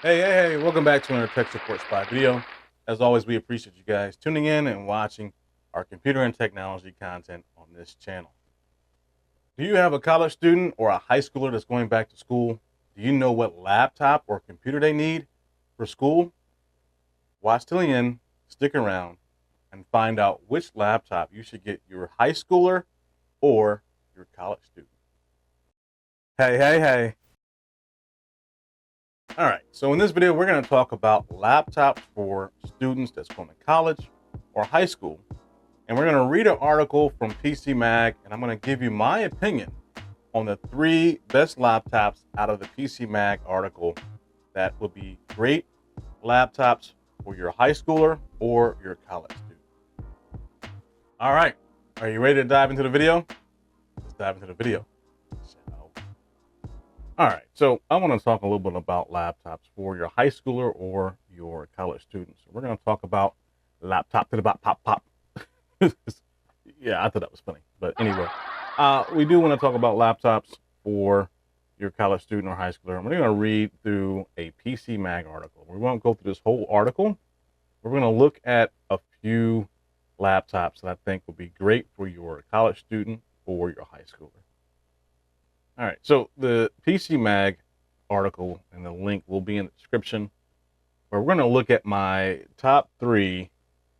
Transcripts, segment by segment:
Hey, welcome back to another Tech Support Spy video. As always, we appreciate you guys tuning in and watching our computer and technology content on this channel. Do you have a college student or a high schooler that's going back to school? Do you know what laptop or computer they need for school? Watch till the end, stick around, and find out which laptop you should get your high schooler or your college student. Hey. All right, so in this video, we're going to talk about laptops for students that's going to college or high school. And we're going to read an article from PCMag, and I'm going to give you my opinion on the 3 best laptops out of the PCMag article that would be great laptops for your high schooler or your college student. All right, are you ready to dive into the video? Let's dive into the video. All right, so I want to talk a little bit about laptops for your high schooler or your college students. So we're going to talk about laptop to the pop. Yeah, I thought that was funny. But anyway, we do want to talk about laptops for your college student or high schooler. I'm going to read through a PCMag article. We won't go through this whole article. We're going to look at a few laptops that I think will be great for your college student or your high schooler. All right, so the PCMag article and the link will be in the description, where we're going to look at my top 3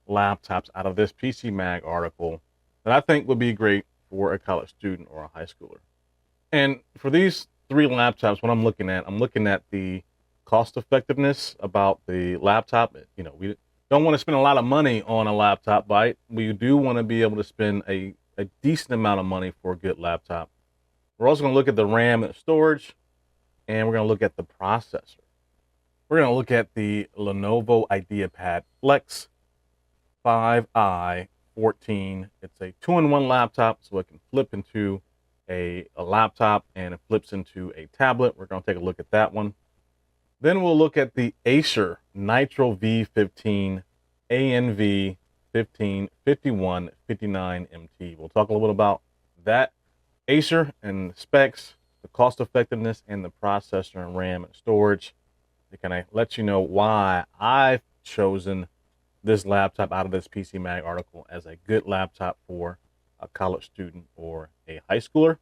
laptops out of this PCMag article that I think would be great for a college student or a high schooler. And for these 3 laptops, what I'm looking at the cost effectiveness about the laptop. You know, we don't want to spend a lot of money on a laptop, but we do want to be able to spend a decent amount of money for a good laptop. We're also going to look at the RAM and the storage, and we're going to look at the processor. We're going to look at the Lenovo IdeaPad Flex 5i14. It's a 2-in-1 laptop, so it can flip into a laptop and it flips into a tablet. We're going to take a look at that one. Then we'll look at the Acer Nitro V15 ANV 155159MT. We'll talk a little bit about that Acer and the specs, the cost effectiveness, and the processor and RAM and storage. It kind of lets you know why I've chosen this laptop out of this PCMag article as a good laptop for a college student or a high schooler.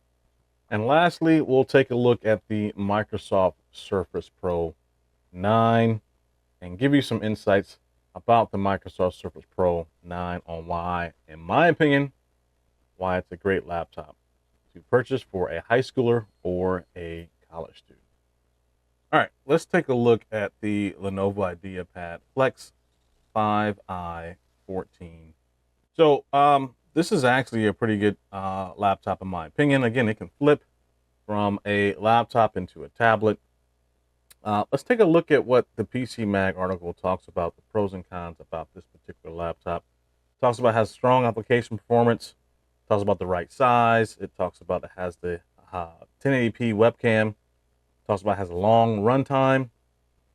And lastly, we'll take a look at the Microsoft Surface Pro 9 and give you some insights about the Microsoft Surface Pro 9 on why, in my opinion, why it's a great laptop to purchase for a high schooler or a college student. All right, let's take a look at the Lenovo IdeaPad Flex 5i14. So this is actually a pretty good laptop in my opinion. Again, it can flip from a laptop into a tablet. Let's take a look at what the PCMag article talks about, the pros and cons about this particular laptop. It talks about it has strong application performance. Talks about the right size. It talks about it has the 1080p webcam. Talks about it has a long runtime.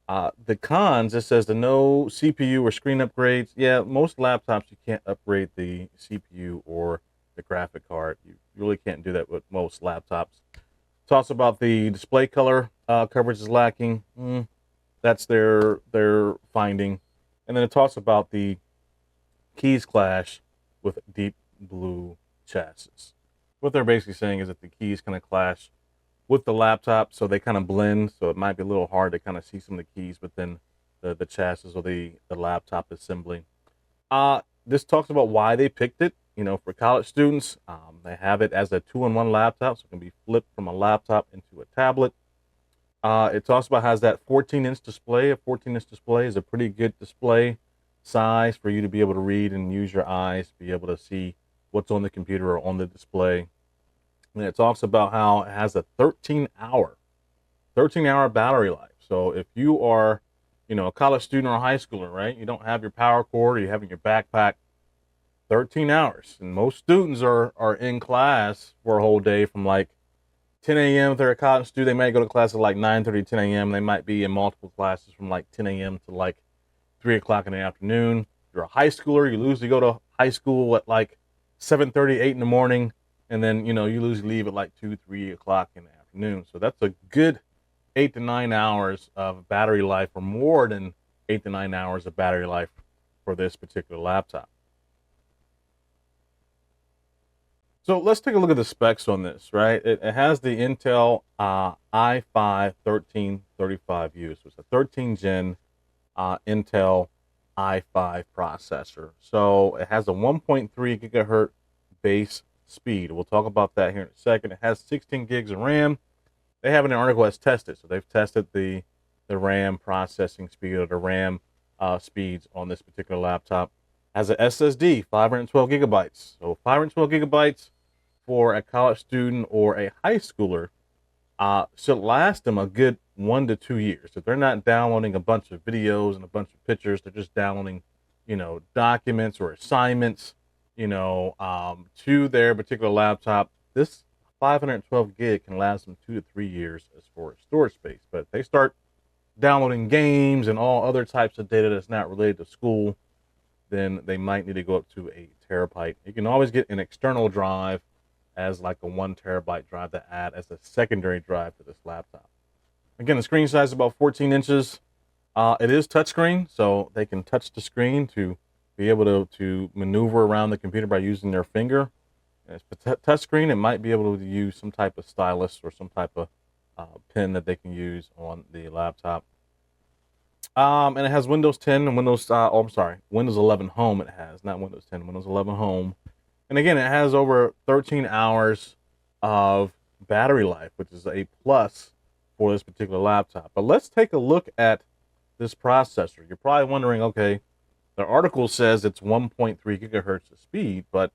The cons, it says the no CPU or screen upgrades. Yeah, most laptops you can't upgrade the CPU or the graphic card. You really can't do that with most laptops. Talks about the display color coverage is lacking. That's their finding. And then it talks about the keys clash with deep blue chassis. What they're basically saying is that the keys kind of clash with the laptop, so they kind of blend, so it might be a little hard to kind of see some of the keys within the chassis or the laptop assembly. This talks about why they picked it. You know, for college students, they have it as a 2-in-1 laptop, so it can be flipped from a laptop into a tablet. It talks about has that 14-inch display. A 14-inch display is a pretty good display size for you to be able to read and use your eyes, be able to see what's on the computer or on the display. And it talks about how it has a 13-hour battery life. So if you are, you know, a college student or a high schooler, right? You don't have your power cord, or you have in your backpack, 13 hours. And most students are in class for a whole day from like 10 a.m. If they're a college student, they might go to class at like 9:30, 10 a.m. They might be in multiple classes from like 10 a.m. to like 3 o'clock in the afternoon. If you're a high schooler, you usually go to high school at like 7:30, 8 in the morning. And then, you know, you usually leave at like 2, 3 o'clock in the afternoon. So that's a good 8 to 9 hours of battery life, or more than 8 to 9 hours of battery life for this particular laptop. So let's take a look at the specs on this, right? It has the Intel i5 1335U. So it's a 13 gen Intel i5 processor. So it has a 1.3 gigahertz base speed. We'll talk about that here in a second. It has 16 gigs of RAM. They have an article that's tested. So they've tested the RAM processing speed, or the RAM speeds on this particular laptop. Has an SSD, 512 gigabytes. So 512 gigabytes for a college student or a high schooler should last them a good 1 to 2 years. If they're not downloading a bunch of videos and a bunch of pictures, they're just downloading, documents or assignments, to their particular laptop. This 512 gig can last them 2 to 3 years as far as storage space. But if they start downloading games and all other types of data that's not related to school, then they might need to go up to a terabyte. You can always get an external drive as like a 1 terabyte drive to add as a secondary drive to this laptop. Again, the screen size is about 14 inches. It is touchscreen, so they can touch the screen to be able to maneuver around the computer by using their finger. And it's touchscreen, it might be able to use some type of stylus or some type of pen that they can use on the laptop. And it has Windows 10 and Windows 11 Home. It has, not Windows 10, Windows 11 Home. And again, it has over 13 hours of battery life, which is a plus for this particular laptop. But let's take a look at this processor. You're probably wondering, okay, the article says it's 1.3 gigahertz of speed, but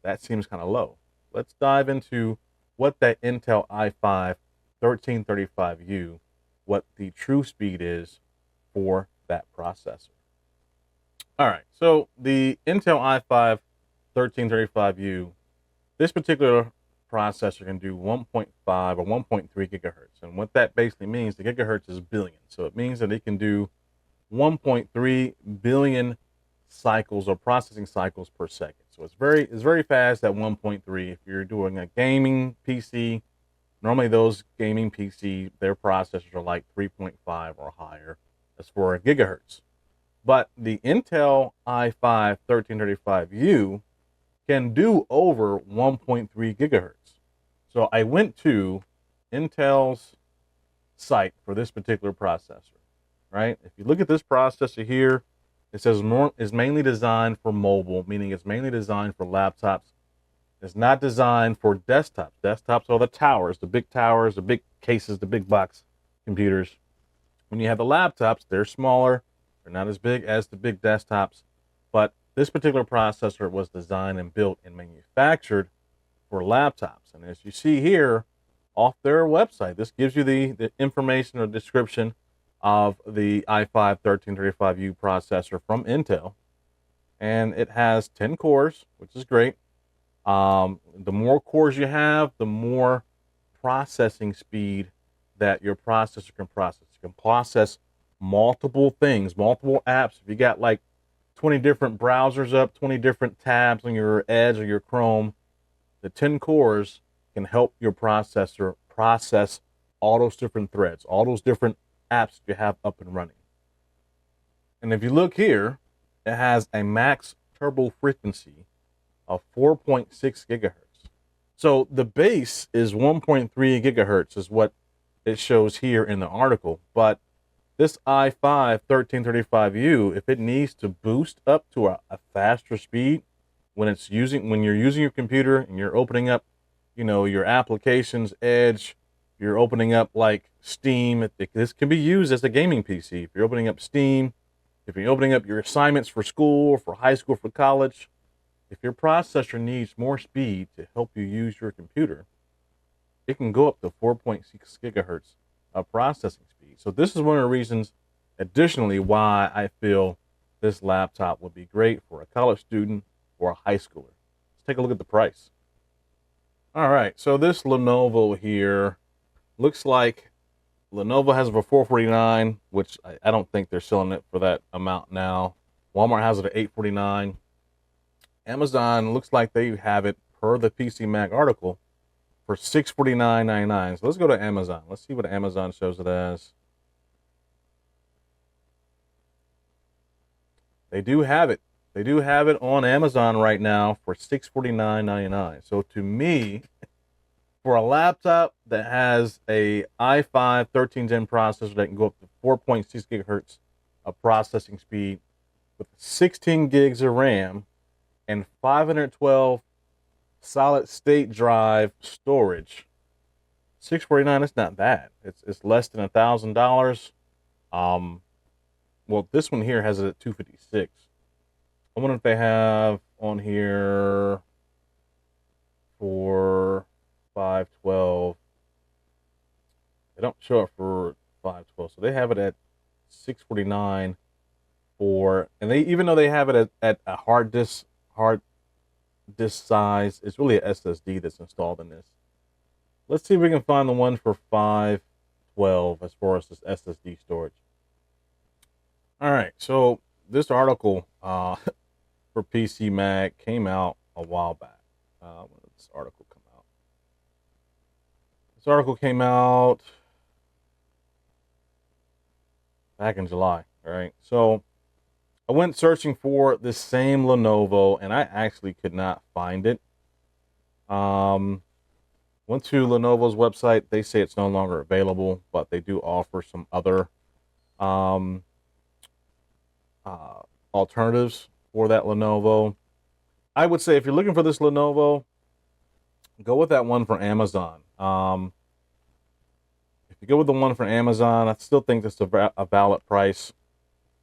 that seems kind of low. Let's dive into what that Intel i5 1335U, what the true speed is for that processor. All right, so the Intel i5 1335U, this particular processor can do 1.5 or 1.3 gigahertz. And what that basically means, the gigahertz is billion. So it means that it can do 1.3 billion cycles or processing cycles per second. So it's very fast at 1.3. If you're doing a gaming PC, normally those gaming PC, their processors are like 3.5 or higher as for gigahertz. But the Intel i5 1335U can do over 1.3 gigahertz. So I went to Intel's site for this particular processor, right? If you look at this processor here, it says is mainly designed for mobile, meaning it's mainly designed for laptops. It's not designed for desktops. Desktops are the towers, the big cases, the big box computers. When you have the laptops, they're smaller. They're not as big as the big desktops, but this particular processor was designed and built and manufactured for laptops. And as you see here off their website, this gives you the information or description of the i5 1335U processor from Intel. And it has 10 cores, which is great. The more cores you have, the more processing speed that your processor can process. You can process multiple things, multiple apps. If you got like 20 different browsers up, 20 different tabs on your Edge or your Chrome, the 10 cores can help your processor process all those different threads, all those different apps you have up and running. And if you look here, it has a max turbo frequency of 4.6 gigahertz. So the base is 1.3 gigahertz is what it shows here in the article. But this i5 1335U, if it needs to boost up to a faster speed when you're using your computer and you're opening up, your applications, Edge, you're opening up like Steam. This can be used as a gaming PC. If you're opening up Steam, if you're opening up your assignments for school, for high school, for college, if your processor needs more speed to help you use your computer, it can go up to 4.6 gigahertz of processing speed. So this is one of the reasons, additionally, why I feel this laptop would be great for a college student or a high schooler. Let's take a look at the price. All right, so this Lenovo here looks like Lenovo has it for $449, which I don't think they're selling it for that amount now. Walmart has it at $849. Amazon looks like they have it, per the PCMag article, for $649.99. So let's go to Amazon. Let's see what Amazon shows it as. They do have it. They do have it on Amazon right now for $649.99. So to me, for a laptop that has a i5 13th gen processor that can go up to 4.6 gigahertz of processing speed with 16 gigs of RAM and 512 solid state drive storage, $649, it's not bad. It's less than $1,000. Well, this one here has it at $256. I wonder if they have on here for 512. They don't show it for 512, so they have it at $649 for, and they, even though they have it at a hard disk size, it's really an SSD that's installed in this. Let's see if we can find the one for 512 as far as this SSD storage. All right, so this article for PCMag came out a while back. When did this article come out? This article came out back in July. All right, so I went searching for this same Lenovo, and I actually could not find it. Went to Lenovo's website. They say it's no longer available, but they do offer some other alternatives for that Lenovo. I would say if you're looking for this Lenovo, go with that one for Amazon. If you go with the one for Amazon, I still think that's a valid price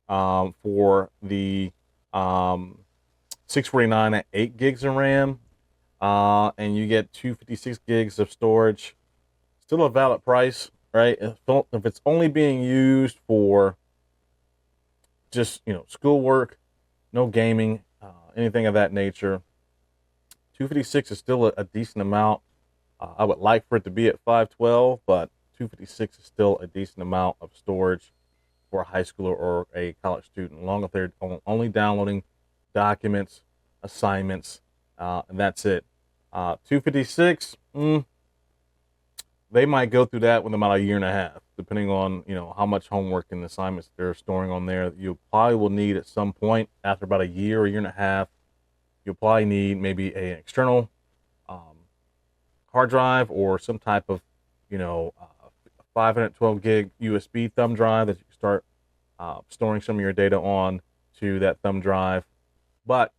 for the $649 at 8 gigs of RAM, and you get 256 gigs of storage. Still a valid price, right? If it's only being used for just, schoolwork, no gaming, anything of that nature, 256 is still a decent amount. I would like for it to be at 512, but 256 is still a decent amount of storage for a high schooler or a college student, long as they're only downloading documents, assignments, and that's it. 256, they might go through that with about a year and a half, depending on how much homework and assignments they're storing on there. You probably will need at some point after about a year and a half. You'll probably need maybe an external hard drive or some type of 512 gig USB thumb drive that you can start storing some of your data on to that thumb drive. But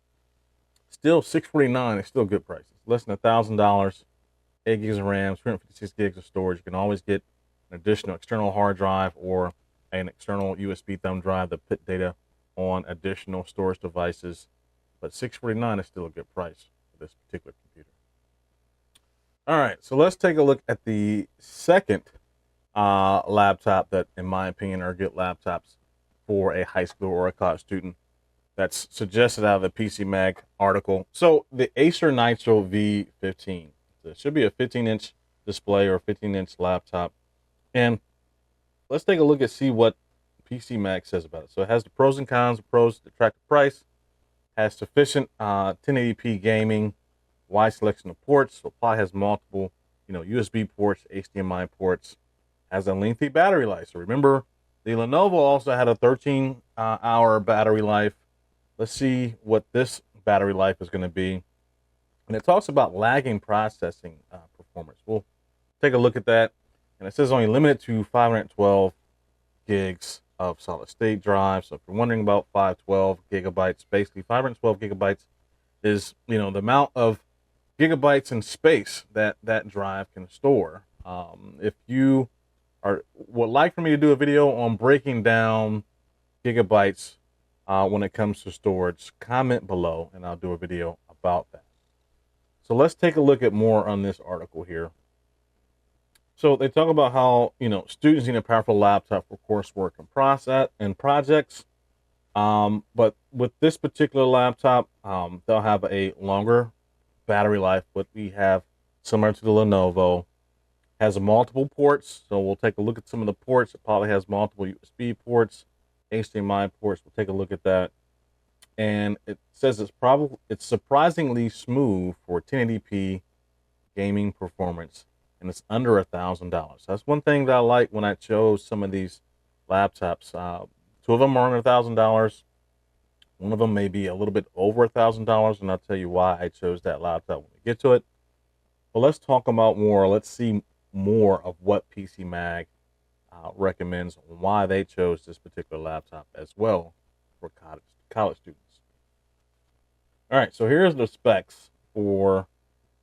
still, $649 is still good prices, less than $1,000. 8 gigs of RAM, 356 gigs of storage. You can always get an additional external hard drive or an external USB thumb drive to put data on additional storage devices. But $649 is still a good price for this particular computer. All right, so let's take a look at the second laptop that, in my opinion, are good laptops for a high school or a college student. That's suggested out of the PCMag article. So the Acer Nitro V15. It should be a 15-inch display or a 15-inch laptop. And let's take a look and see what PCMag says about it. So it has the pros and cons. The pros, the attractive price, has sufficient 1080p gaming, wide selection of ports. So it probably has multiple, USB ports, HDMI ports. Has a lengthy battery life. So remember, the Lenovo also had a 13-hour battery life. Let's see what this battery life is going to be. And it talks about lagging processing performance. We'll take a look at that. And it says only limited to 512 gigs of solid state drive. So if you're wondering about 512 gigabytes, basically 512 gigabytes is, the amount of gigabytes in space that that drive can store. If you would like for me to do a video on breaking down gigabytes when it comes to storage, comment below and I'll do a video about that. So let's take a look at more on this article here. So they talk about how, students need a powerful laptop for coursework and projects. But with this particular laptop, they'll have a longer battery life. What we have similar to the Lenovo has multiple ports. So we'll take a look at some of the ports. It probably has multiple USB ports, HDMI ports. We'll take a look at that. And it says it's surprisingly smooth for 1080p gaming performance, and it's under $1,000. That's one thing that I like when I chose some of these laptops. Two of them are under $1,000. One of them may be a little bit over $1,000, and I'll tell you why I chose that laptop when we get to it. But let's talk about more. Let's see more of what PCMag recommends, why they chose this particular laptop as well for college students. All right, so here's the specs for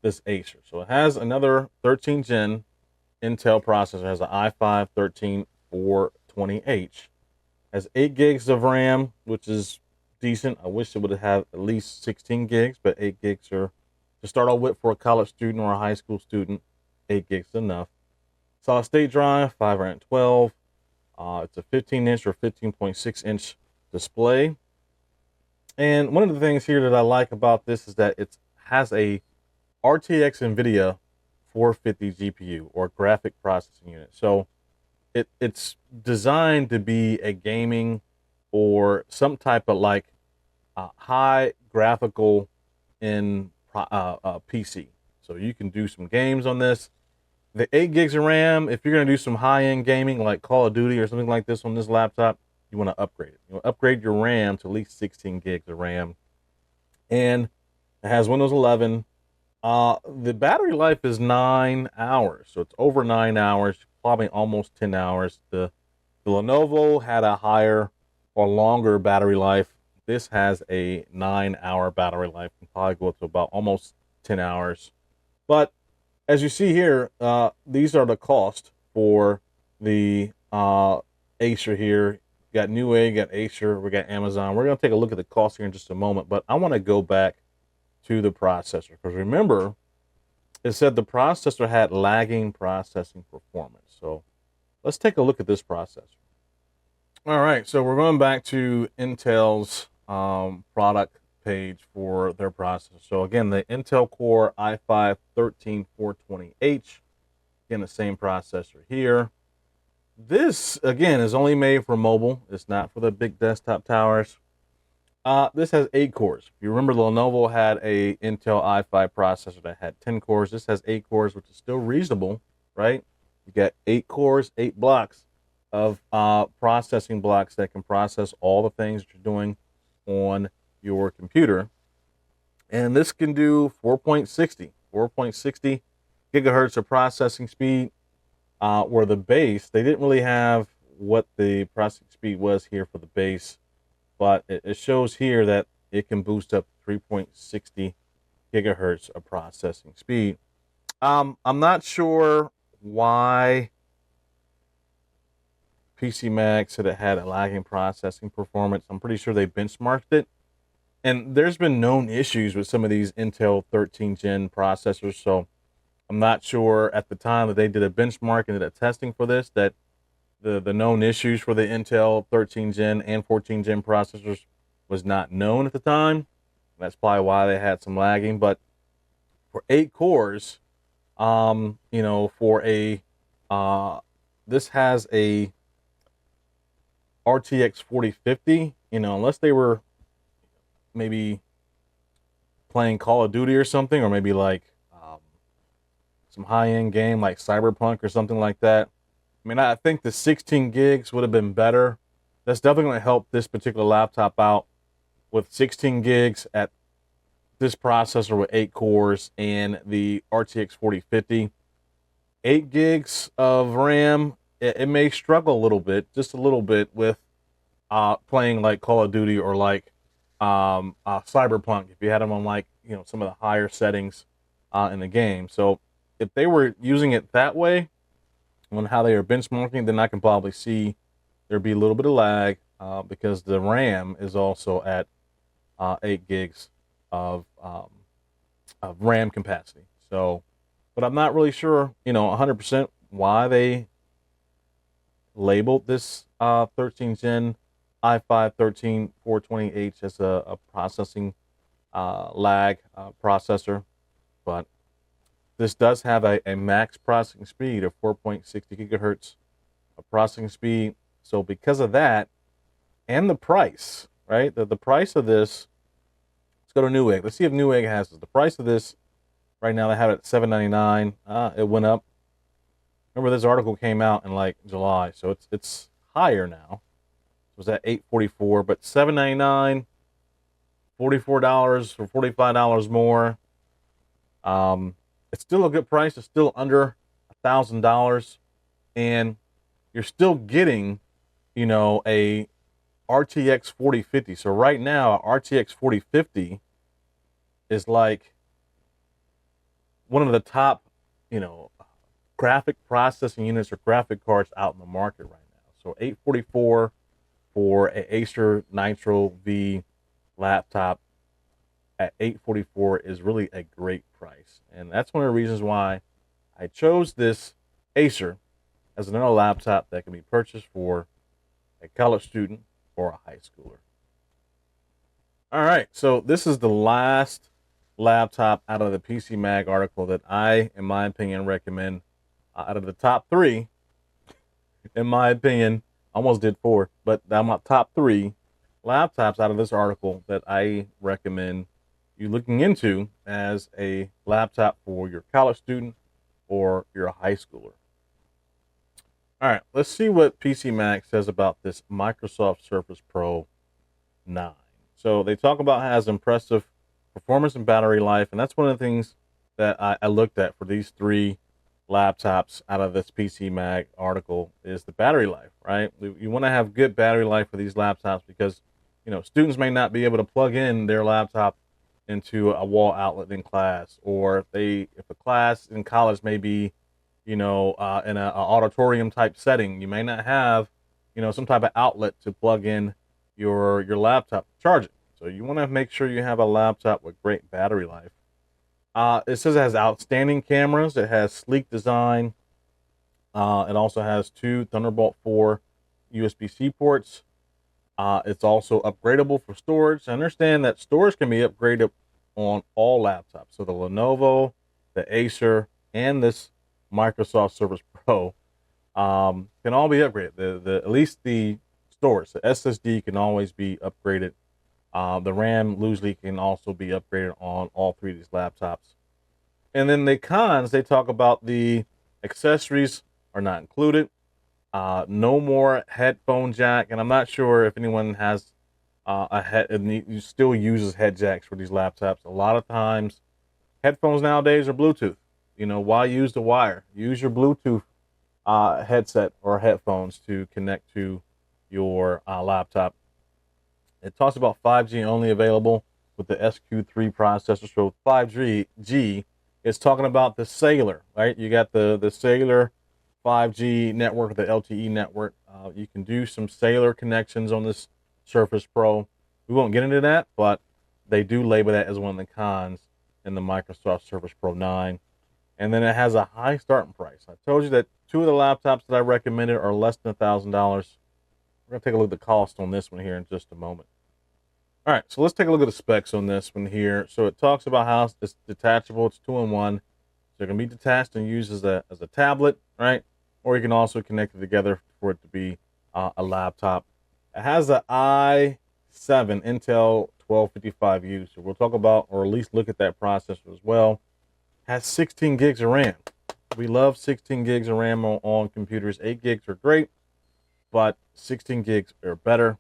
this Acer. So it has another 13 gen Intel processor. It has an i5-13420H. Has 8 gigs of RAM, which is decent. I wish it would have at least 16 gigs, but 8 gigs are to start off with for a college student or a high school student. 8 gigs is enough. Solid state drive, 512. It's a 15-inch or 15.6-inch display. And one of the things here that I like about this is that it has a RTX NVIDIA 450 GPU, or graphic processing unit. So it's designed to be a gaming or some type of like high graphical in PC. So you can do some games on this. The 8 gigs of RAM, if you're going to do some high-end gaming like Call of Duty or something like this on this laptop, you want to upgrade it. You want to upgrade your RAM to at least 16 gigs of RAM. And it has Windows 11. The battery life is 9 hours, so it's over 9 hours, probably almost 10 hours. The Lenovo had a higher or longer battery life. This has a 9-hour battery life, can probably go up to about almost 10 hours. But as you see here, these are the cost for the Acer here. You got Newegg, you got Acer, we got Amazon. We're going to take a look at the cost here in just a moment, but I want to go back to the processor, because remember, it said the processor had lagging processing performance. So let's take a look at this processor. All right, so we're going back to Intel's product page for their processor. So again, the Intel Core i5-13420H, again, the same processor here. This, again, is only made for mobile. It's not for the big desktop towers. This has 8 cores. If you remember, Lenovo had a Intel i5 processor that had 10 cores. This has 8 cores, which is still reasonable, right? You got 8 cores, 8 blocks of processing blocks that can process all the things that you're doing on your computer. And this can do 4.60 gigahertz of processing speed. Where the base, they didn't really have what the processing speed was here for the base, but it shows here that it can boost up 3.60 gigahertz of processing speed. I'm not sure why PCMag said it had a lagging processing performance. I'm pretty sure they benchmarked it, and there's been known issues with some of these Intel 13 gen processors, so I'm not sure at the time that they did a benchmark and did a testing for this that the known issues for the Intel 13 gen and 14 gen processors was not known at the time. That's probably why they had some lagging. But for 8 cores, you know, for a this has a RTX 4050. You know, unless they were maybe playing Call of Duty or something, or maybe like some high-end game like Cyberpunk or something like that. I mean, I think the 16 gigs would have been better. That's definitely going to help this particular laptop out with 16 gigs at this processor with 8 cores and the RTX 4050. 8 gigs of RAM, it may struggle a little bit, just a little bit, with playing like Call of Duty or like Cyberpunk, if you had them on like, you know, some of the higher settings in the game. So if they were using it that way, on how they are benchmarking, then I can probably see there'd be a little bit of lag because the RAM is also at 8 gigs of RAM capacity. So, but I'm not really sure, you know, 100% why they labeled this 13 gen i5-13420H as a processing lag processor, but this does have a max processing speed of 4.60 gigahertz of processing speed. So because of that, and the price, right? The price of this, let's go to Newegg. Let's see if Newegg has this. The price of this Right now they have it at $7.99. It went up. Remember, this article came out in like July, so it's higher now. It was at $8.44, but $7.99, $44 or $45 more. It's still a good price. It's still under $1,000, and you're still getting, a RTX 4050. So right now, RTX 4050 is like one of the top, graphic processing units or graphic cards out in the market right now. So 844 for a Acer Nitro V laptop at 844 is really a great price. And that's one of the reasons why I chose this Acer as another laptop that can be purchased for a college student or a high schooler. All right, so this is the last laptop out of the PCMag article that I, in my opinion, recommend. Out of the top three, in my opinion, almost did four, but I'm at top three laptops out of this article that I recommend you looking into as a laptop for your college student or your high schooler. All right, let's see what PCMag says about this Microsoft Surface Pro 9. So they talk about how it has impressive performance and battery life, and that's one of the things that I looked at for these three laptops out of this PCMag article is the battery life, right? You want to have good battery life for these laptops because, students may not be able to plug in their laptop into a wall outlet in class, or if a class in college may be, in an auditorium type setting, you may not have, some type of outlet to plug in your laptop to charge it. So you want to make sure you have a laptop with great battery life. It says it has outstanding cameras. It has sleek design. It also has two Thunderbolt 4 USB-C ports. It's also upgradable for storage. I understand that storage can be upgraded on all laptops. So the Lenovo, the Acer, and this Microsoft Surface Pro can all be upgraded. At least the storage, the SSD can always be upgraded. The RAM loosely can also be upgraded on all three of these laptops. And then the cons, they talk about the accessories are not included. No more headphone jack, and I'm not sure if anyone has still uses head jacks for these laptops. A lot of times, headphones nowadays are Bluetooth. Why use the wire? Use your Bluetooth headset or headphones to connect to your laptop. It talks about 5G only available with the SQ3 processor. So 5G is talking about the cellular, right? You got the cellular 5G network, the LTE network. You can do some cellular connections on this Surface Pro. We won't get into that, but they do label that as one of the cons in the Microsoft Surface Pro 9. And then it has a high starting price. I told you that two of the laptops that I recommended are less than $1,000. We're going to take a look at the cost on this one here in just a moment. All right, so let's take a look at the specs on this one here. So it talks about how it's detachable. It's 2-in-1. So it can be detached and used as a tablet, right? Or you can also connect it together for it to be a laptop. It has an i7 Intel 1255U. So we'll talk about, or at least look at that processor as well. Has 16 gigs of RAM. We love 16 gigs of RAM on computers. 8 gigs are great, but 16 gigs are better.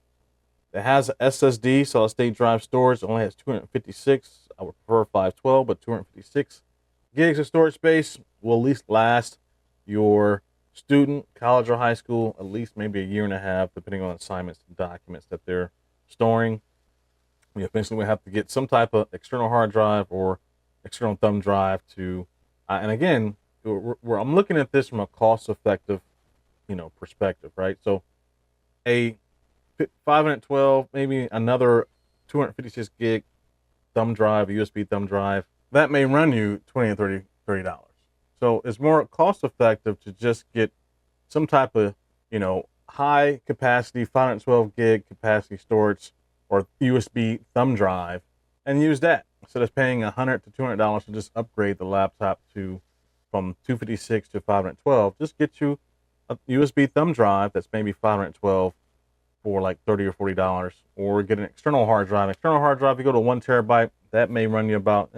It has a SSD, solid state drive storage. It only has 256. I would prefer 512, but 256 gigs of storage space will at least last your student, college or high school, at least maybe a year and a half, depending on assignments and documents that they're storing. We eventually will have to get some type of external hard drive or external thumb drive to, and again, I'm looking at this from a cost-effective, perspective, right? So a 512, maybe another 256 gig thumb drive, USB thumb drive, that may run you $20 and $30. So it's more cost effective to just get some type of, high capacity 512 gig capacity storage or USB thumb drive and use that instead of paying $100 to $200 to just upgrade the laptop from 256 to 512. Just get you a USB thumb drive that's maybe 512 for like $30 or $40, or get an external hard drive. External hard drive, you go to 1 terabyte, that may run you about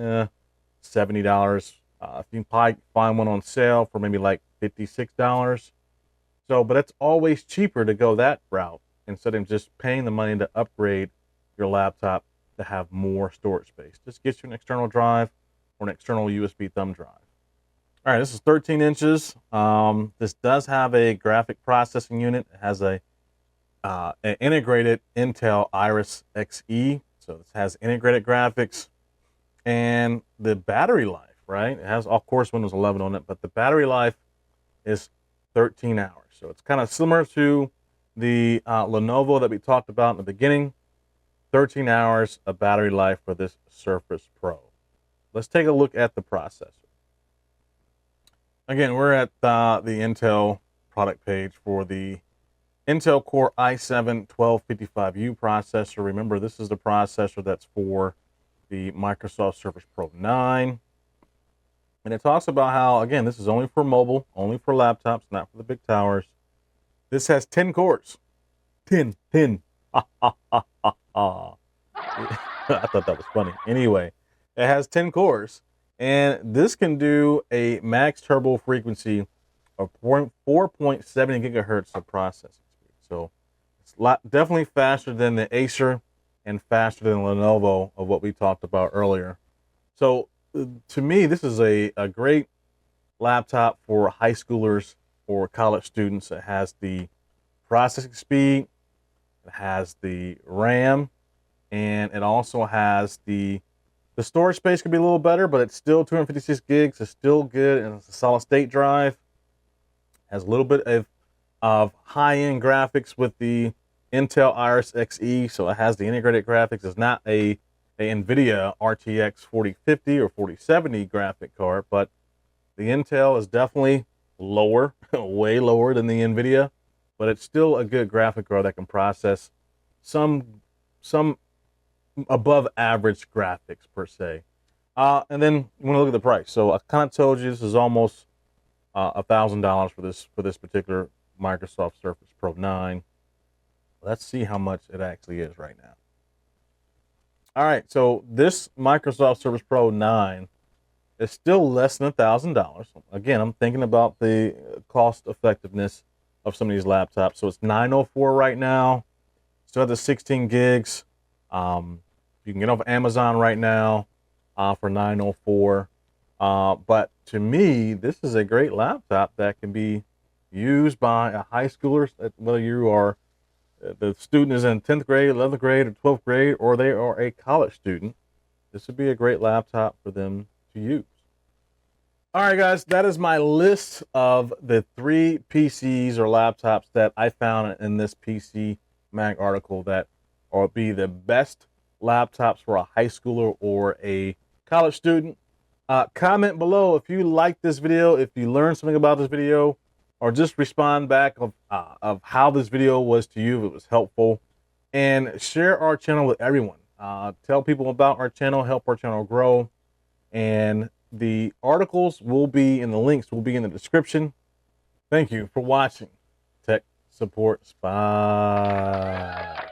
$70. You can probably find one on sale for maybe like $56. So, but it's always cheaper to go that route instead of just paying the money to upgrade your laptop to have more storage space. Just get you an external drive or an external USB thumb drive. All right, this is 13 inches. This does have a graphic processing unit. It has an integrated Intel Iris Xe. So this has integrated graphics, and the battery life, right? It has, of course, Windows 11 on it, but the battery life is 13 hours. So it's kind of similar to the Lenovo that we talked about in the beginning. 13 hours of battery life for this Surface Pro. Let's take a look at the processor. Again, we're at the Intel product page for the Intel Core i7-1255U processor. Remember, this is the processor that's for the Microsoft Surface Pro 9. And it talks about how, again, this is only for mobile, only for laptops, not for the big towers. This has 10 cores. 10. I thought that was funny. Anyway, it has 10 cores. And this can do a max turbo frequency of 4.70 gigahertz of processing speed. So it's definitely faster than the Acer and faster than Lenovo of what we talked about earlier. So to me, this is a great laptop for high schoolers or college students. It has the processing speed, it has the RAM, and it also has the storage space could be a little better, but it's still 256 gigs. It's still good, and it's a solid state drive. Has a little bit of high-end graphics with the Intel Iris Xe, so it has the integrated graphics. It's not a NVIDIA RTX 4050 or 4070 graphic card, but the Intel is definitely lower, way lower than the NVIDIA, but it's still a good graphic card that can process some above average graphics per se. And then when I look at the price, so I kind of told you this is almost $1,000 for this particular Microsoft Surface Pro 9. Let's see how much it actually is right now. All right, so this Microsoft Surface Pro 9 is still less than $1,000. Again, I'm thinking about the cost effectiveness of some of these laptops. So it's $904 right now. Still have the 16 gigs. You can get off Amazon right now for $904. But to me, this is a great laptop that can be used by a high schooler, whether you are the student is in 10th grade, 11th grade, or 12th grade, or they are a college student. This would be a great laptop for them to use. All right, guys, that is my list of the 3 PCs or laptops that I found in this PCMag article that will be the best laptops for a high schooler or a college student. Comment below if you like this video, if you learned something about this video, or just respond back of how this video was to you, if it was helpful. And share our channel with everyone. Tell people about our channel, help our channel grow. And the articles will be in the links, will be in the description. Thank you for watching Tech Support Spy.